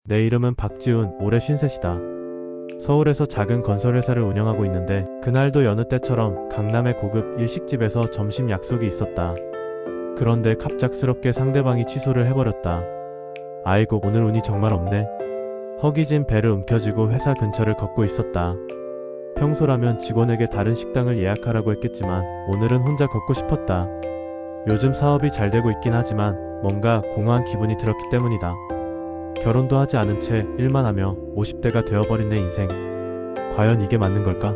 내 이름은 박지훈, 올해 53이다. 서울에서 작은 건설회사를 운영하고 있는데 그날도 여느 때처럼 강남의 고급 일식집에서 점심 약속이 있었다. 그런데 갑작스럽게 상대방이 취소를 해버렸다. 아이고, 오늘 운이 정말 없네. 허기진 배를 움켜쥐고 회사 근처를 걷고 있었다. 평소라면 직원에게 다른 식당을 예약하라고 했겠지만 오늘은 혼자 걷고 싶었다. 요즘 사업이 잘 되고 있긴 하지만 뭔가 공허한 기분이 들었기 때문이다. 결혼도 하지 않은 채 일만 하며 50대가 되어버린 내 인생. 과연 이게 맞는 걸까?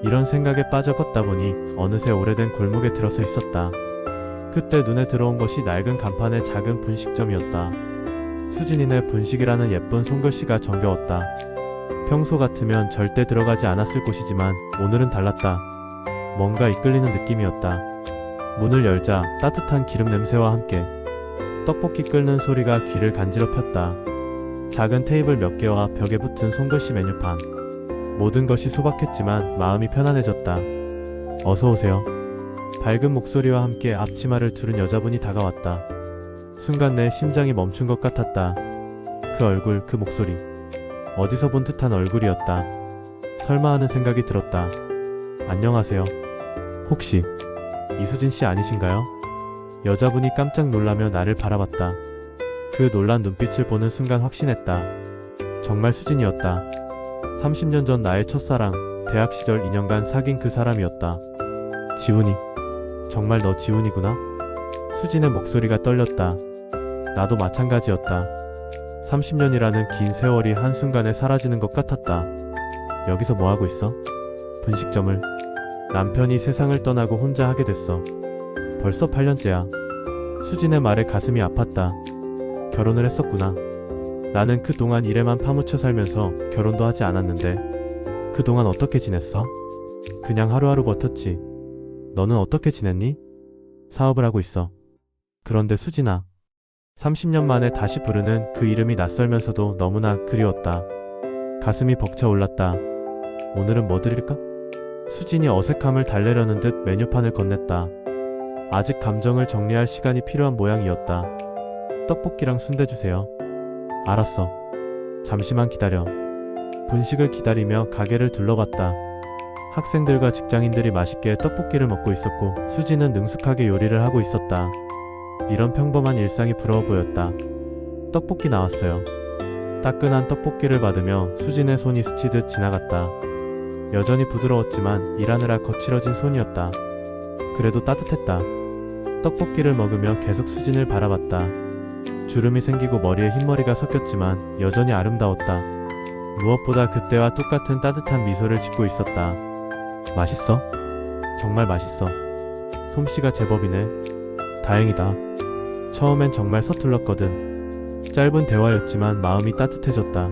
이런 생각에 빠져 걷다 보니 어느새 오래된 골목에 들어서 있었다. 그때 눈에 들어온 것이 낡은 간판의 작은 분식점이었다. 수진이네 분식이라는 예쁜 손글씨가 정겨웠다. 평소 같으면 절대 들어가지 않았을 곳이지만 오늘은 달랐다. 뭔가 이끌리는 느낌이었다. 문을 열자 따뜻한 기름 냄새와 함께 떡볶이 끓는 소리가 귀를 간지럽혔다. 작은 테이블 몇 개와 벽에 붙은 손글씨 메뉴판. 모든 것이 소박했지만 마음이 편안해졌다. 어서오세요. 밝은 목소리와 함께 앞치마를 두른 여자분이 다가왔다. 순간 내 심장이 멈춘 것 같았다. 그 얼굴, 그 목소리. 어디서 본 듯한 얼굴이었다. 설마 하는 생각이 들었다. 안녕하세요. 혹시 이수진 씨 아니신가요? 여자분이 깜짝 놀라며 나를 바라봤다. 그 놀란 눈빛을 보는 순간 확신했다. 정말 수진이었다. 30년 전 나의 첫사랑, 대학 시절 2년간 사귄 그 사람이었다. 지훈이. 정말 너 지훈이구나? 수진의 목소리가 떨렸다. 나도 마찬가지였다. 30년이라는 긴 세월이 한순간에 사라지는 것 같았다. 여기서 뭐하고 있어? 분식점을. 남편이 세상을 떠나고 혼자 하게 됐어. 벌써 8년째야. 수진의 말에 가슴이 아팠다. 결혼을 했었구나. 나는 그동안 일에만 파묻혀 살면서 결혼도 하지 않았는데 그동안 어떻게 지냈어? 그냥 하루하루 버텼지. 너는 어떻게 지냈니? 사업을 하고 있어. 그런데 수진아. 30년 만에 다시 부르는 그 이름이 낯설면서도 너무나 그리웠다. 가슴이 벅차올랐다. 오늘은 뭐 드릴까? 수진이 어색함을 달래려는 듯 메뉴판을 건넸다. 아직 감정을 정리할 시간이 필요한 모양이었다. 떡볶이랑 순대 주세요. 알았어. 잠시만 기다려. 분식을 기다리며 가게를 둘러봤다. 학생들과 직장인들이 맛있게 떡볶이를 먹고 있었고 수지는 능숙하게 요리를 하고 있었다. 이런 평범한 일상이 부러워 보였다. 떡볶이 나왔어요. 따끈한 떡볶이를 받으며 수진의 손이 스치듯 지나갔다. 여전히 부드러웠지만 일하느라 거칠어진 손이었다. 그래도 따뜻했다. 떡볶이를 먹으며 계속 수진을 바라봤다. 주름이 생기고 머리에 흰머리가 섞였지만 여전히 아름다웠다. 무엇보다 그때와 똑같은 따뜻한 미소를 짓고 있었다. 맛있어? 정말 맛있어. 솜씨가 제법이네. 다행이다. 처음엔 정말 서툴렀거든. 짧은 대화였지만 마음이 따뜻해졌다.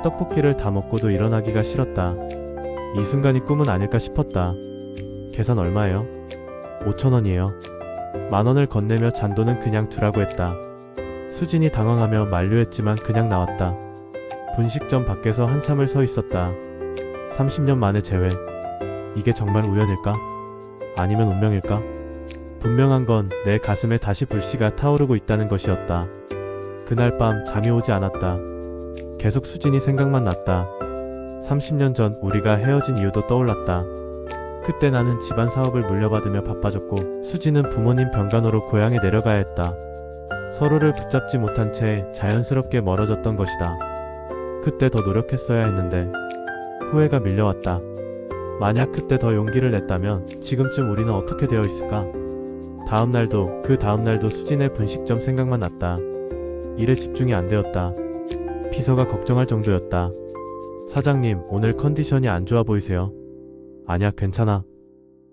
떡볶이를 다 먹고도 일어나기가 싫었다. 이 순간이 꿈은 아닐까 싶었다. 계산 얼마예요? 5,000원이에요. 10,000원을 건네며 잔돈은 그냥 두라고 했다. 수진이 당황하며 만류했지만 그냥 나왔다. 분식점 밖에서 한참을 서 있었다. 30년 만에 재회. 이게 정말 우연일까? 아니면 운명일까? 분명한 건 내 가슴에 다시 불씨가 타오르고 있다는 것이었다. 그날 밤 잠이 오지 않았다. 계속 수진이 생각만 났다. 30년 전 우리가 헤어진 이유도 떠올랐다. 그때 나는 집안 사업을 물려받으며 바빠졌고 수지는 부모님 병간호로 고향에 내려가야 했다. 서로를 붙잡지 못한 채 자연스럽게 멀어졌던 것이다. 그때 더 노력했어야 했는데 후회가 밀려왔다. 만약 그때 더 용기를 냈다면 지금쯤 우리는 어떻게 되어 있을까? 다음날도 그 다음날도 수진의 분식점 생각만 났다. 일에 집중이 안 되었다. 비서가 걱정할 정도였다. 사장님, 오늘 컨디션이 안 좋아 보이세요? 아니야, 괜찮아.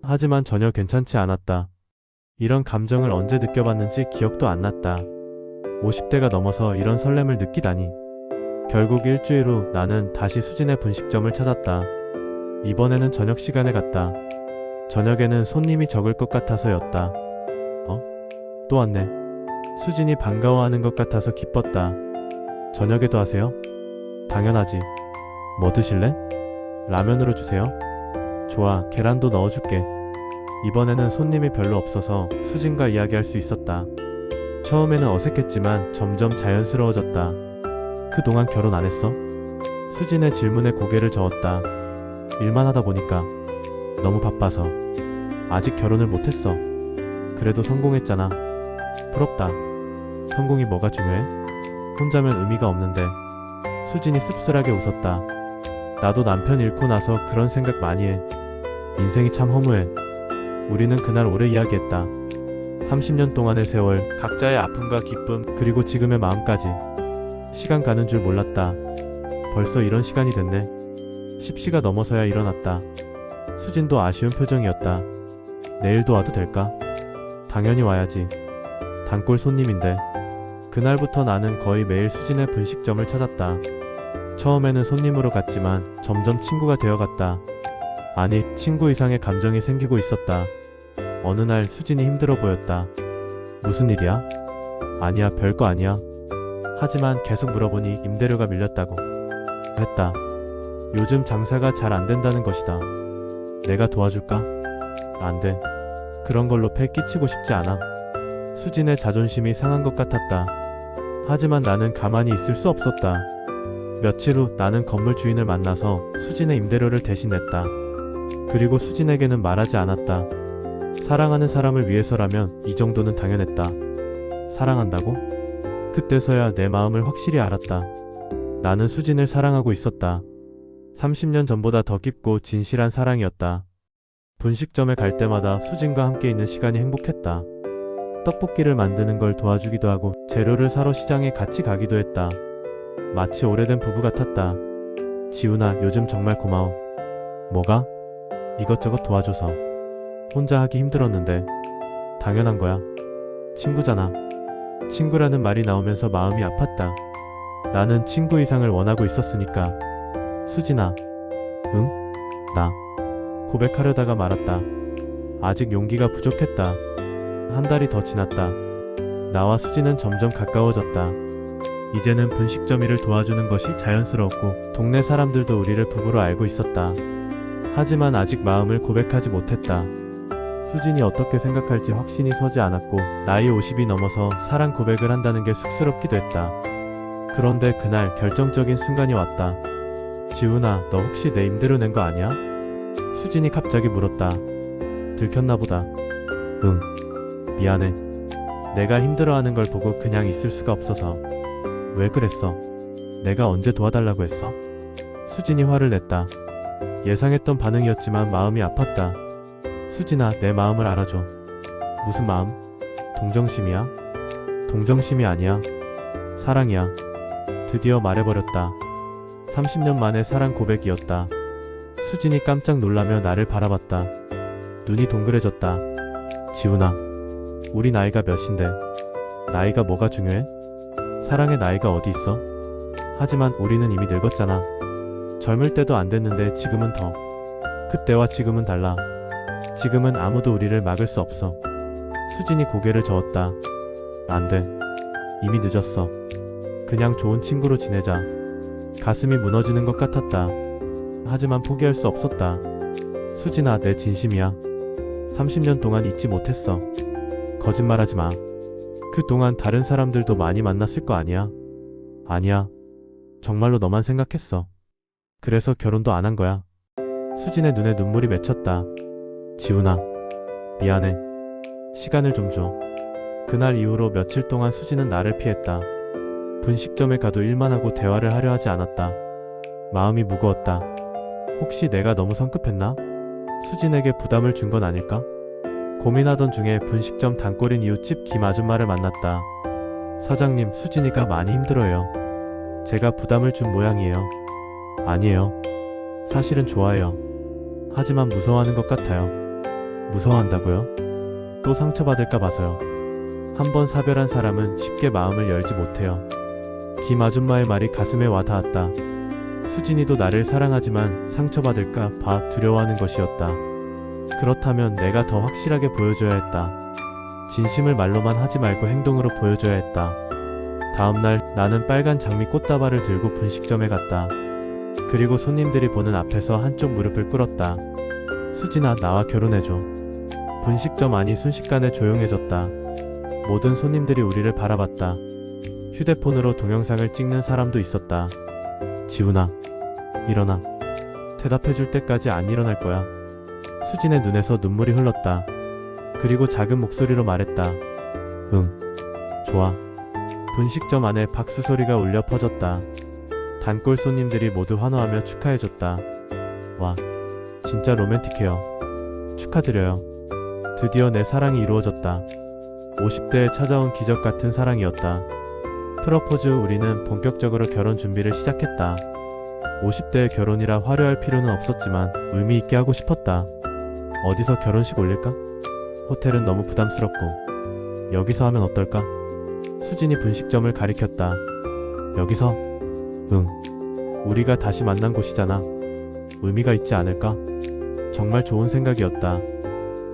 하지만 전혀 괜찮지 않았다. 이런 감정을 언제 느껴봤는지 기억도 안 났다. 50대가 넘어서 이런 설렘을 느끼다니. 결국 일주일 후 나는 다시 수진의 분식점을 찾았다. 이번에는 저녁 시간에 갔다. 저녁에는 손님이 적을 것 같아서였다. 또 왔네. 수진이 반가워하는 것 같아서 기뻤다. 저녁에도 하세요? 당연하지. 뭐 드실래? 라면으로 주세요. 좋아, 계란도 넣어줄게. 이번에는 손님이 별로 없어서 수진과 이야기할 수 있었다. 처음에는 어색했지만 점점 자연스러워졌다. 그동안 결혼 안 했어? 수진의 질문에 고개를 저었다. 일만 하다 보니까 너무 바빠서 아직 결혼을 못했어. 그래도 성공했잖아. 부럽다. 성공이 뭐가 중요해? 혼자면 의미가 없는데. 수진이 씁쓸하게 웃었다. 나도 남편 잃고 나서 그런 생각 많이 해. 인생이 참 허무해. 우리는 그날 오래 이야기했다. 30년 동안의 세월, 각자의 아픔과 기쁨, 그리고 지금의 마음까지. 시간 가는 줄 몰랐다. 벌써 이런 시간이 됐네. 10시가 넘어서야 일어났다. 수진도 아쉬운 표정이었다. 내일도 와도 될까? 당연히 와야지. 단골 손님인데. 그날부터 나는 거의 매일 수진의 분식점을 찾았다. 처음에는 손님으로 갔지만 점점 친구가 되어갔다. 아니, 친구 이상의 감정이 생기고 있었다. 어느 날 수진이 힘들어 보였다. 무슨 일이야? 아니야, 별거 아니야. 하지만 계속 물어보니 임대료가 밀렸다고 했다. 요즘 장사가 잘 안 된다는 것이다. 내가 도와줄까? 안 돼. 그런 걸로 패 끼치고 싶지 않아. 수진의 자존심이 상한 것 같았다. 하지만 나는 가만히 있을 수 없었다. 며칠 후 나는 건물 주인을 만나서 수진의 임대료를 대신 냈다. 그리고 수진에게는 말하지 않았다. 사랑하는 사람을 위해서라면 이 정도는 당연했다. 사랑한다고? 그때서야 내 마음을 확실히 알았다. 나는 수진을 사랑하고 있었다. 30년 전보다 더 깊고 진실한 사랑이었다. 분식점에 갈 때마다 수진과 함께 있는 시간이 행복했다. 떡볶이를 만드는 걸 도와주기도 하고 재료를 사러 시장에 같이 가기도 했다. 마치 오래된 부부 같았다. 지훈아, 요즘 정말 고마워. 뭐가? 이것저것 도와줘서. 혼자 하기 힘들었는데. 당연한 거야. 친구잖아. 친구라는 말이 나오면서 마음이 아팠다. 나는 친구 이상을 원하고 있었으니까. 수진아. 응? 나. 고백하려다가 말았다. 아직 용기가 부족했다. 한 달이 더 지났다. 나와 수진은 점점 가까워졌다. 이제는 분식점 일을 도와주는 것이 자연스러웠고 동네 사람들도 우리를 부부로 알고 있었다. 하지만 아직 마음을 고백하지 못했다. 수진이 어떻게 생각할지 확신이 서지 않았고 나이 50이 넘어서 사랑 고백을 한다는 게 쑥스럽기도 했다. 그런데 그날 결정적인 순간이 왔다. 지훈아, 너 혹시 내 임대료 낸 거 아니야? 수진이 갑자기 물었다. 들켰나 보다. 응. 미안해. 내가 힘들어하는 걸 보고 그냥 있을 수가 없어서. 왜 그랬어? 내가 언제 도와달라고 했어? 수진이 화를 냈다. 예상했던 반응이었지만 마음이 아팠다. 수진아, 내 마음을 알아줘. 무슨 마음? 동정심이야? 동정심이 아니야. 사랑이야. 드디어 말해버렸다. 30년 만의 사랑 고백이었다. 수진이 깜짝 놀라며 나를 바라봤다. 눈이 동그래졌다. 지훈아, 우리 나이가 몇인데 나이가 뭐가 중요해? 사랑의 나이가 어디 있어? 하지만 우리는 이미 늙었잖아. 젊을 때도 안 됐는데 지금은 더. 그때와 지금은 달라. 지금은 아무도 우리를 막을 수 없어. 수진이 고개를 저었다. 안 돼. 이미 늦었어. 그냥 좋은 친구로 지내자. 가슴이 무너지는 것 같았다. 하지만 포기할 수 없었다. 수진아, 내 진심이야. 30년 동안 잊지 못했어. 거짓말하지 마. 그동안 다른 사람들도 많이 만났을 거 아니야? 아니야. 정말로 너만 생각했어. 그래서 결혼도 안 한 거야. 수진의 눈에 눈물이 맺혔다. 지훈아, 미안해. 시간을 좀 줘. 그날 이후로 며칠 동안 수진은 나를 피했다. 분식점에 가도 일만 하고 대화를 하려 하지 않았다. 마음이 무거웠다. 혹시 내가 너무 성급했나? 수진에게 부담을 준 건 아닐까? 고민하던 중에 분식점 단골인 이웃집 김 아줌마를 만났다. 사장님, 수진이가 많이 힘들어요. 제가 부담을 준 모양이에요. 아니에요. 사실은 좋아해요. 하지만 무서워하는 것 같아요. 무서워한다고요? 또 상처받을까 봐서요. 한번 사별한 사람은 쉽게 마음을 열지 못해요. 김 아줌마의 말이 가슴에 와닿았다. 수진이도 나를 사랑하지만 상처받을까 봐 두려워하는 것이었다. 그렇다면 내가 더 확실하게 보여줘야 했다. 진심을 말로만 하지 말고 행동으로 보여줘야 했다. 다음날 나는 빨간 장미 꽃다발을 들고 분식점에 갔다. 그리고 손님들이 보는 앞에서 한쪽 무릎을 꿇었다. 수진아, 나와 결혼해줘. 분식점 안이 순식간에 조용해졌다. 모든 손님들이 우리를 바라봤다. 휴대폰으로 동영상을 찍는 사람도 있었다. 지훈아, 일어나. 대답해줄 때까지 안 일어날 거야. 수진의 눈에서 눈물이 흘렀다. 그리고 작은 목소리로 말했다. 응, 좋아. 분식점 안에 박수 소리가 울려 퍼졌다. 단골 손님들이 모두 환호하며 축하해줬다. 와, 진짜 로맨틱해요. 축하드려요. 드디어 내 사랑이 이루어졌다. 50대에 찾아온 기적 같은 사랑이었다. 프러포즈. 우리는 본격적으로 결혼 준비를 시작했다. 50대의 결혼이라 화려할 필요는 없었지만 의미 있게 하고 싶었다. 어디서 결혼식 올릴까? 호텔은 너무 부담스럽고 여기서 하면 어떨까? 수진이 분식점을 가리켰다. 여기서? 응. 우리가 다시 만난 곳이잖아. 의미가 있지 않을까? 정말 좋은 생각이었다.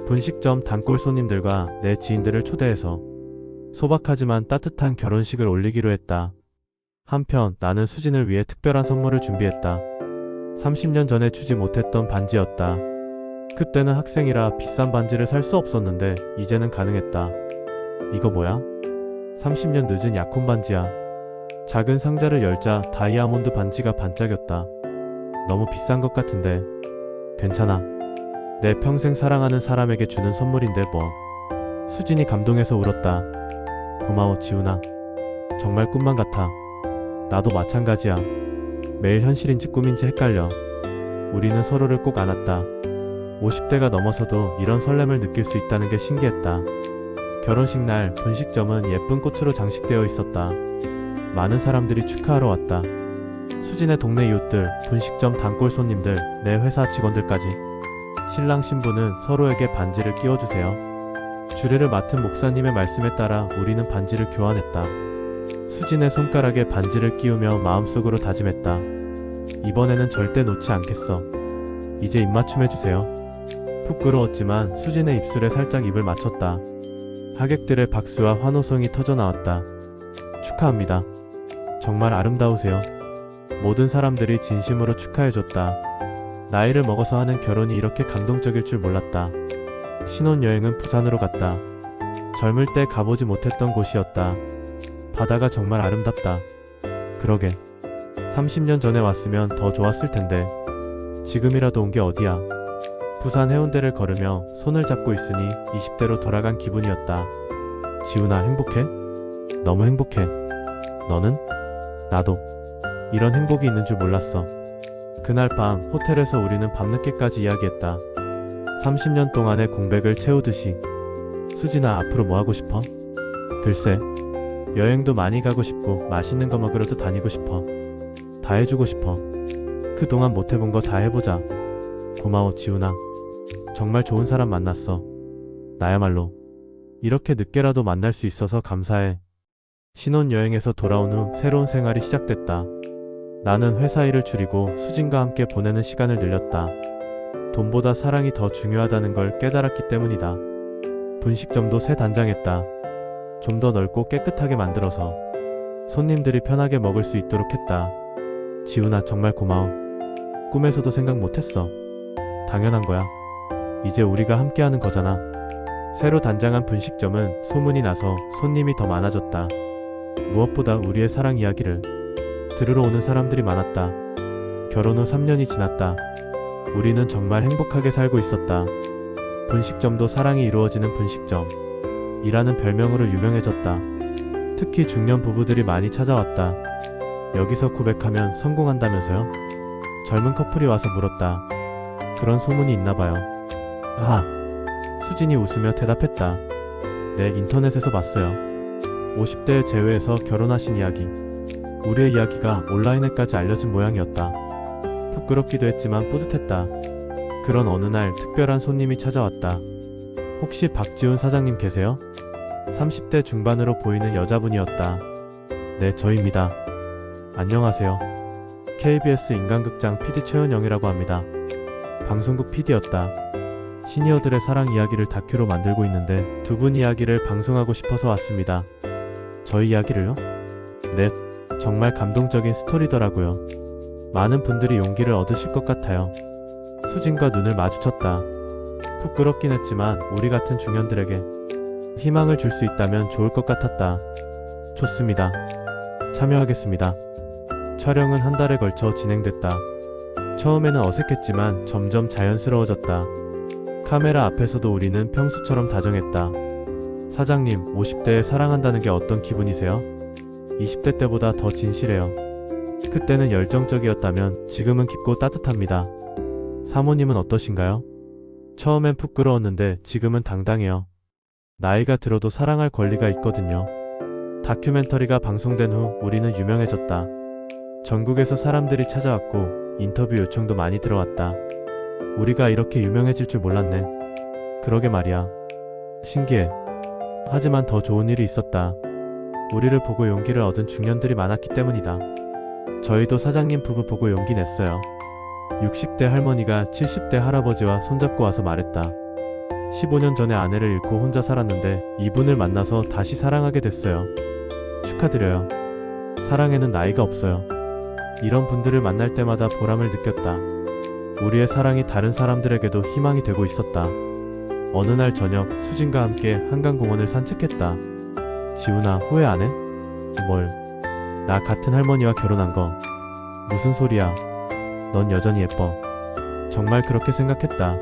분식점 단골 손님들과 내 지인들을 초대해서 소박하지만 따뜻한 결혼식을 올리기로 했다. 한편 나는 수진을 위해 특별한 선물을 준비했다. 30년 전에 주지 못했던 반지였다. 그때는 학생이라 비싼 반지를 살 수 없었는데 이제는 가능했다. 이거 뭐야? 30년 늦은 약혼 반지야. 작은 상자를 열자 다이아몬드 반지가 반짝였다. 너무 비싼 것 같은데. 괜찮아. 내 평생 사랑하는 사람에게 주는 선물인데 뭐. 수진이 감동해서 울었다. 고마워 지훈아. 정말 꿈만 같아. 나도 마찬가지야. 매일 현실인지 꿈인지 헷갈려. 우리는 서로를 꼭 안았다. 50대가 넘어서도 이런 설렘을 느낄 수 있다는 게 신기했다. 결혼식 날 분식점은 예쁜 꽃으로 장식되어 있었다. 많은 사람들이 축하하러 왔다. 수진의 동네 이웃들, 분식점 단골 손님들, 내 회사 직원들까지. 신랑 신부는 서로에게 반지를 끼워주세요. 주례를 맡은 목사님의 말씀에 따라 우리는 반지를 교환했다. 수진의 손가락에 반지를 끼우며 마음속으로 다짐했다. 이번에는 절대 놓지 않겠어. 이제 입맞춤 해주세요. 부끄러웠지만 수진의 입술에 살짝 입을 맞췄다. 하객들의 박수와 환호성이 터져나왔다. 축하합니다. 정말 아름다우세요. 모든 사람들이 진심으로 축하해줬다. 나이를 먹어서 하는 결혼이 이렇게 감동적일 줄 몰랐다. 신혼여행은 부산으로 갔다. 젊을 때 가보지 못했던 곳이었다. 바다가 정말 아름답다. 그러게. 30년 전에 왔으면 더 좋았을 텐데. 지금이라도 온 게 어디야. 부산 해운대를 걸으며 손을 잡고 있으니 20대로 돌아간 기분이었다. 지훈아, 행복해? 너무 행복해. 너는? 나도. 이런 행복이 있는 줄 몰랐어. 그날 밤 호텔에서 우리는 밤늦게까지 이야기했다. 30년 동안의 공백을 채우듯이. 수진아, 앞으로 뭐 하고 싶어? 글쎄, 여행도 많이 가고 싶고 맛있는 거 먹으러도 다니고 싶어. 다 해주고 싶어. 그동안 못 해본 거 다 해보자. 고마워 지훈아. 정말 좋은 사람 만났어. 나야말로. 이렇게 늦게라도 만날 수 있어서 감사해. 신혼여행에서 돌아온 후 새로운 생활이 시작됐다. 나는 회사 일을 줄이고 수진과 함께 보내는 시간을 늘렸다. 돈보다 사랑이 더 중요하다는 걸 깨달았기 때문이다. 분식점도 새 단장했다. 좀 더 넓고 깨끗하게 만들어서 손님들이 편하게 먹을 수 있도록 했다. 지훈아, 정말 고마워. 꿈에서도 생각 못했어. 당연한 거야. 이제 우리가 함께하는 거잖아. 새로 단장한 분식점은 소문이 나서 손님이 더 많아졌다. 무엇보다 우리의 사랑 이야기를 들으러 오는 사람들이 많았다. 결혼 후 3년이 지났다. 우리는 정말 행복하게 살고 있었다. 분식점도 사랑이 이루어지는 분식점 이라는 별명으로 유명해졌다. 특히 중년 부부들이 많이 찾아왔다. 여기서 고백하면 성공한다면서요? 젊은 커플이 와서 물었다. 그런 소문이 있나봐요. 아하. 수진이 웃으며 대답했다. 네, 인터넷에서 봤어요. 50대의 제외에서 결혼하신 이야기. 우리의 이야기가 온라인에까지 알려진 모양이었다. 부끄럽기도 했지만 뿌듯했다. 그런 어느 날 특별한 손님이 찾아왔다. 혹시 박지훈 사장님 계세요? 30대 중반으로 보이는 여자분이었다. 네, 저입니다. 안녕하세요. KBS 인간극장 PD 최은영이라고 합니다. 방송국 PD였다. 시니어들의 사랑 이야기를 다큐로 만들고 있는데 두 분 이야기를 방송하고 싶어서 왔습니다. 저희 이야기를요? 네, 정말 감동적인 스토리더라고요. 많은 분들이 용기를 얻으실 것 같아요. 수진과 눈을 마주쳤다. 부끄럽긴 했지만 우리 같은 중년들에게 희망을 줄 수 있다면 좋을 것 같았다. 좋습니다. 참여하겠습니다. 촬영은 한 달에 걸쳐 진행됐다. 처음에는 어색했지만 점점 자연스러워졌다. 카메라 앞에서도 우리는 평소처럼 다정했다. 사장님, 50대에 사랑한다는 게 어떤 기분이세요? 20대 때보다 더 진실해요. 그때는 열정적이었다면 지금은 깊고 따뜻합니다. 사모님은 어떠신가요? 처음엔 부끄러웠는데 지금은 당당해요. 나이가 들어도 사랑할 권리가 있거든요. 다큐멘터리가 방송된 후 우리는 유명해졌다. 전국에서 사람들이 찾아왔고 인터뷰 요청도 많이 들어왔다. 우리가 이렇게 유명해질 줄 몰랐네. 그러게 말이야. 신기해. 하지만 더 좋은 일이 있었다. 우리를 보고 용기를 얻은 중년들이 많았기 때문이다. 저희도 사장님 부부 보고 용기 냈어요. 60대 할머니가 70대 할아버지와 손잡고 와서 말했다. 15년 전에 아내를 잃고 혼자 살았는데 이분을 만나서 다시 사랑하게 됐어요. 축하드려요. 사랑에는 나이가 없어요. 이런 분들을 만날 때마다 보람을 느꼈다. 우리의 사랑이 다른 사람들에게도 희망이 되고 있었다. 어느 날 저녁 수진과 함께 한강공원을 산책했다. 지훈아, 후회 안 해? 뭘? 나 같은 할머니와 결혼한 거. 무슨 소리야? 넌 여전히 예뻐. 정말 그렇게 생각했다.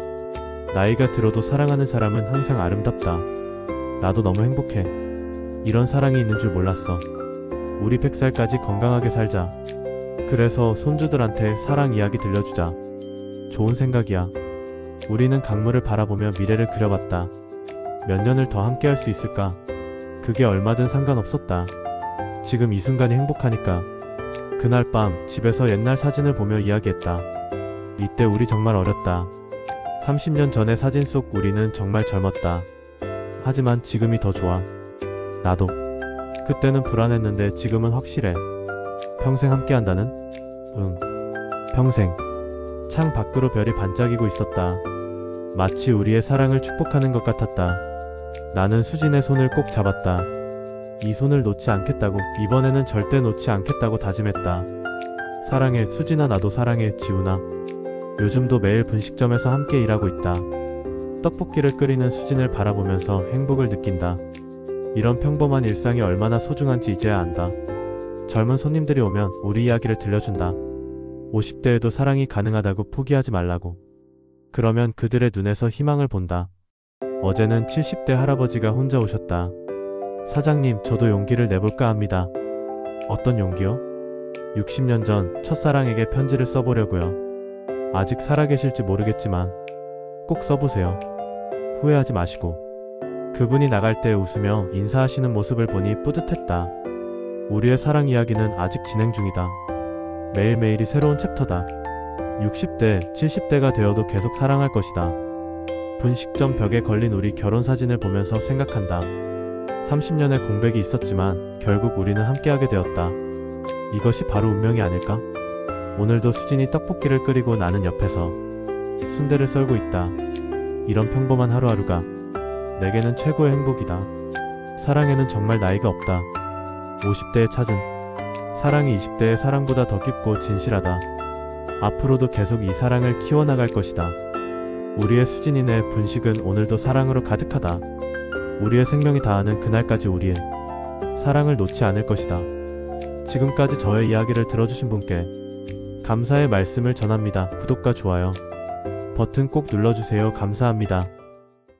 나이가 들어도 사랑하는 사람은 항상 아름답다. 나도 너무 행복해. 이런 사랑이 있는 줄 몰랐어. 우리 100살까지 건강하게 살자. 그래서 손주들한테 사랑 이야기 들려주자. 좋은 생각이야. 우리는 강물을 바라보며 미래를 그려봤다. 몇 년을 더 함께 할 수 있을까? 그게 얼마든 상관없었다. 지금 이 순간이 행복하니까. 그날 밤 집에서 옛날 사진을 보며 이야기했다. 이때 우리 정말 어렸다. 30년 전의 사진 속 우리는 정말 젊었다. 하지만 지금이 더 좋아. 나도. 그때는 불안했는데 지금은 확실해. 평생 함께 한다는? 응. 평생. 창 밖으로 별이 반짝이고 있었다. 마치 우리의 사랑을 축복하는 것 같았다. 나는 수진의 손을 꼭 잡았다. 이 손을 놓지 않겠다고, 이번에는 절대 놓지 않겠다고 다짐했다. 사랑해, 수진아. 나도 사랑해, 지훈아. 요즘도 매일 분식점에서 함께 일하고 있다. 떡볶이를 끓이는 수진을 바라보면서 행복을 느낀다. 이런 평범한 일상이 얼마나 소중한지 이제야 안다. 젊은 손님들이 오면 우리 이야기를 들려준다. 50대에도 사랑이 가능하다고 포기하지 말라고. 그러면 그들의 눈에서 희망을 본다. 어제는 70대 할아버지가 혼자 오셨다. 사장님, 저도 용기를 내볼까 합니다. 어떤 용기요? 60년 전 첫사랑에게 편지를 써보려고요. 아직 살아계실지 모르겠지만 꼭 써보세요. 후회하지 마시고. 그분이 나갈 때 웃으며 인사하시는 모습을 보니 뿌듯했다. 우리의 사랑 이야기는 아직 진행 중이다. 매일매일이 새로운 챕터다. 60대, 70대가 되어도 계속 사랑할 것이다. 분식점 벽에 걸린 우리 결혼 사진을 보면서 생각한다. 30년의 공백이 있었지만 결국 우리는 함께하게 되었다. 이것이 바로 운명이 아닐까? 오늘도 수진이 떡볶이를 끓이고 나는 옆에서 순대를 썰고 있다. 이런 평범한 하루하루가 내게는 최고의 행복이다. 사랑에는 정말 나이가 없다. 50대에 찾은 사랑이 20대의 사랑보다 더 깊고 진실하다. 앞으로도 계속 이 사랑을 키워나갈 것이다. 우리의 수진이네 분식은 오늘도 사랑으로 가득하다. 우리의 생명이 다하는 그날까지 우리의 사랑을 놓지 않을 것이다. 지금까지 저의 이야기를 들어주신 분께 감사의 말씀을 전합니다. 구독과 좋아요 버튼 꼭 눌러주세요. 감사합니다.